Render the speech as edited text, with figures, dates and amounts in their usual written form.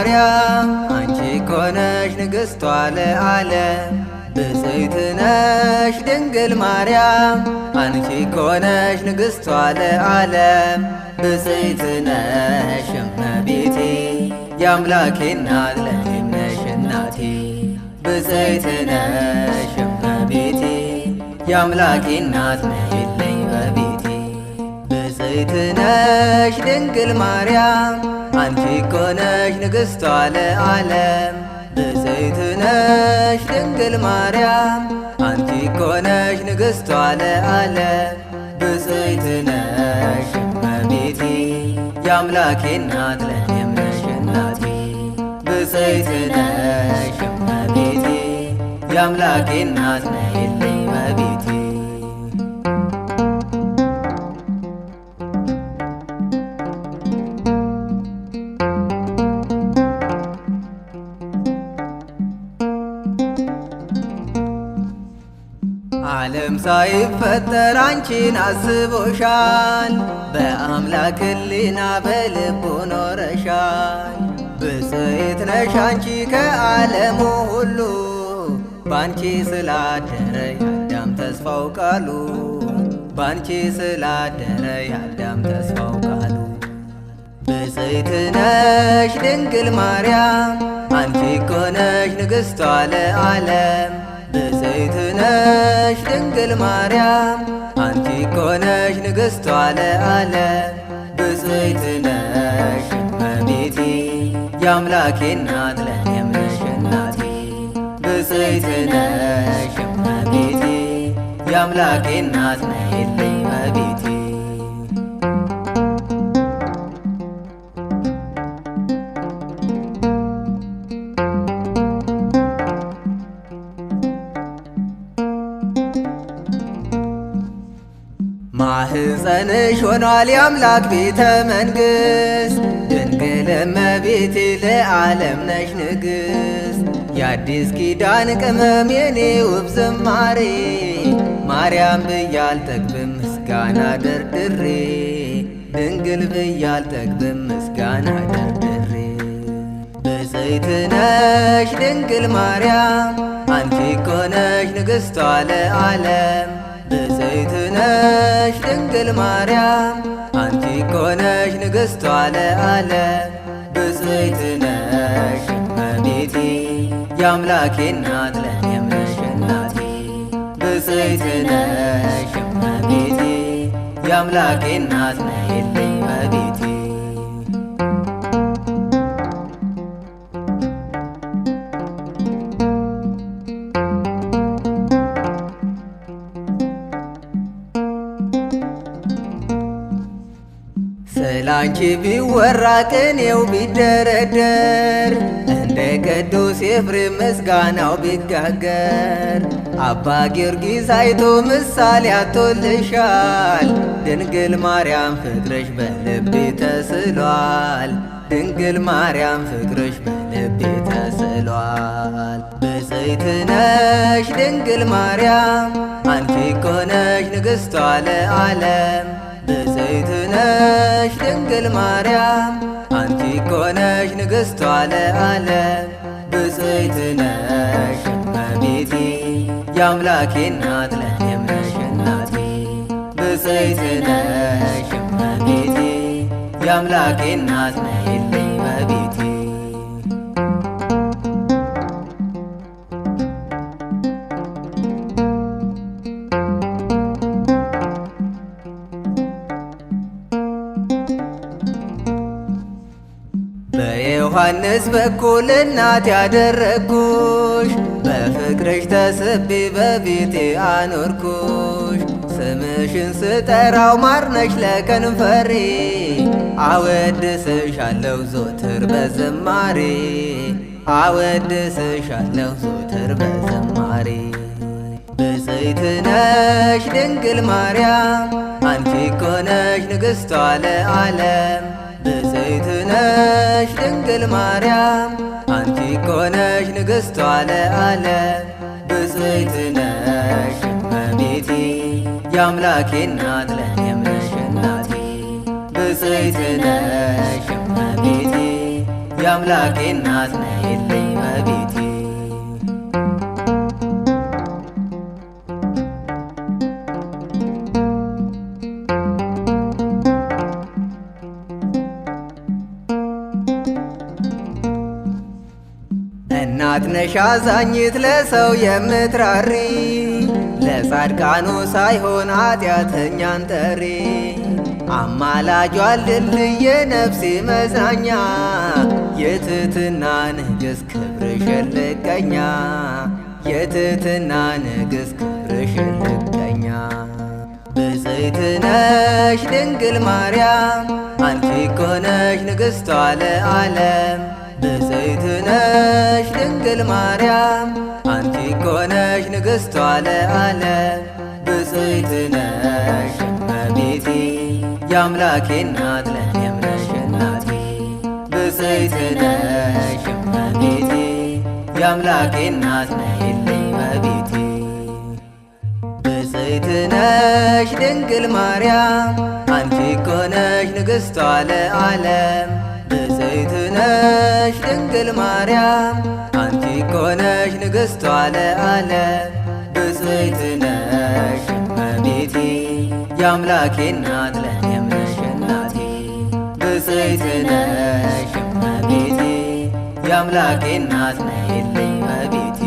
ማርያም አንቺ ኮነሽ ንግሥቷ ለዓለም ብፅዕት ነሽ ድንግል ማርያም አንቺ ኮነሽ ንግሥቷ ለዓለም ብፅዕት ነሽ እመቤቴ የአምላኬ እናት ለእኔም ነሽ እናቴ ብፅዕት ነሽ እመቤቴ የአምላኬ እናት ነይልኝ በቤቴ ብፅዕት ነሽ ድንግል ማርያም አንቺ ኮነሽ ንግሥቷ ለዓለም ብፅዕት ነሽ ድንግል ማርያም አንቺ ኮነሽ ንግሥቷ ለዓለም ብፅዕት ነሽ እመቤቴ የአምላኬ እናት ለእኔም ነሽ እናቴ ብፅዕት ነሽ እመቤቴ የአምላኬ እናት ነይልኝ በቤቴ ዓለም ሳይፈጠር አንቺን አስቦሻል በአምላክ ሕሊና በልቡ ኖረሻል ብፅዕት ነሽ አንቺ ከዓለሙ ሁሉ ባንቺ ስላደረ የአዳም ተስፋው ቃሉ ባንቺ ስላደረ የአዳም ተስፋው ቃሉ ብፅዕት ነሽ ድንግል ማርያም አንቺ ኮነሽ ንግሥቷ ለዓለም ብፅዕት ነሽ ድንግል ማርያም አንቺ ኮነሽ ንግሥቷ ለዓለም ብፅዕት ነሽ እመቤቴ የአምላኬ እናት ለእኔም ነሽ እናቴ ብፅዕት ነሽ እመቤቴ የአምላኬ እናት ነይልኝ በቤቴ ማህፀንሽ ሆኗል የአምላክ ቤተ መንግሥት ድንግል እመቤቴ ለዓለም ነሽ ንግሥት የአዲስ ኪዳን ቅመም የኔ ውብ ዝማሬ ማርያም ብዬ አልጠግብም ምስጋና ደርድሬ ድንግል ብዬ አልጠግብም ምስጋና ደርድሬ ብፅዕት ነሽ ድንግል ማርያም አንቺ ኮነሽ ንግሥቷ ለዓለም ብፅዕት ነሽ ድንግል ማርያም አንቺ ኮነሽ ንግሥቷ ለዓለም ብፅዕት ነሽ እመቤቴ የአምላኬ እናት ለእኔም ነሽ እናቴ ብፅዕት ነሽ እመቤቴ የአምላኬ እናት ነይልኝ በቤቴ ስላንቺ ቢወራ ቅኔው ቢደረደር እንደ ቅዱስ ኤፍሬም ምስጋናው ቢጋገር አባ ጊዮርጊስ አይቶ ምሳሌ አቶልሻል ድንግል ማርያም ፍቅርሽ በልቤ ተስሏል ድንግል ማርያም ፍቅርሽ በልቤ ተስሏል ብፅዕት ነሽ ድንግል ማርያም አንቺ ኮነሽ ንግሥቷ ለዓለም ብፅዕት ነሽ ድንግል ማርያም አንቺ ኮነሽ ንግሥቷ ለዓለም ብፅዕት ነሽ እመቤቴ የአምላኬ እናት ለእኔም ነሽ እናቴ ብፅዕት ነሽ እመቤቴ የአምላኬ እናት ነይልኝ በቤቴ በዮሐንስ በኩል እናት ያደረግኩሽ በፍቅርሽ ተስቤ በቤቴ አኖርኩሽ ስምሽን ስጠራው ማርነሽ ለከንፈሬ አወድስሻለሁ ዞትር በዝማሬ አወድስሻለሁ ዞትር በዝማሬ ብፅዕት ነሽ ድንግል ማርያም አንቺ ኮነሽ ንግሥቷ ለዓለም ብፅዕት ነሽ ድንግል ማርያም አንቺ ኮነሽ ንግሥቷ ለዓለም ብፅዕት ነሽ እመቤቴ የአምላኬ እናት ለእኔም ነሽ እናቴ ብፅዕት ነሽ እመቤቴ የአምላኬ እናት ነይልኝ እመቤቴ። እናት ነሽ አዛኝት ለሰው የምትራሪ ለጻድቃኑ ሳይሆን ኃጢአተኛን ጠሪ አማላጇ ልልይ የነፍሴ መዝናኛ የትሕትና ንግሥት ክብርሽ ልቀኛ የትሕትና ንግሥት ክብርሽ ልቀኛ ብፅዕት ነሽ ድንግል ማርያም አንቺ እኮ ነሽ ንግሥቷ ለዓለም ብፅዕት ነሽ ድንግል ማርያም አንቺ እኮ ነሽ ንግሥቷ ለዓለም ብፅዕት ነሽ እመቤቴ የአምላኬ እናት ለእኔም ነሽ እናቴ ብፅዕት ነሽ እመቤቴ የአምላኬ እናት ነይልኝ እመቤቴ ብፅዕት ነሽ ድንግል ማርያም አንቺ እኮ ነሽ ንግሥቷ ለዓለም ብፅዕት ነሽ ድንግል ማርያም አንቺ እኮ ነሽ ንግሥቷ ለዓለም ብፅዕት ነሽ እመቤቴ የአምላኬ እናት ለእኔም ነሽ እናቴ ብፅዕት ነሽ እመቤቴ የአምላኬ እናት ነይልኝ እመቤቴ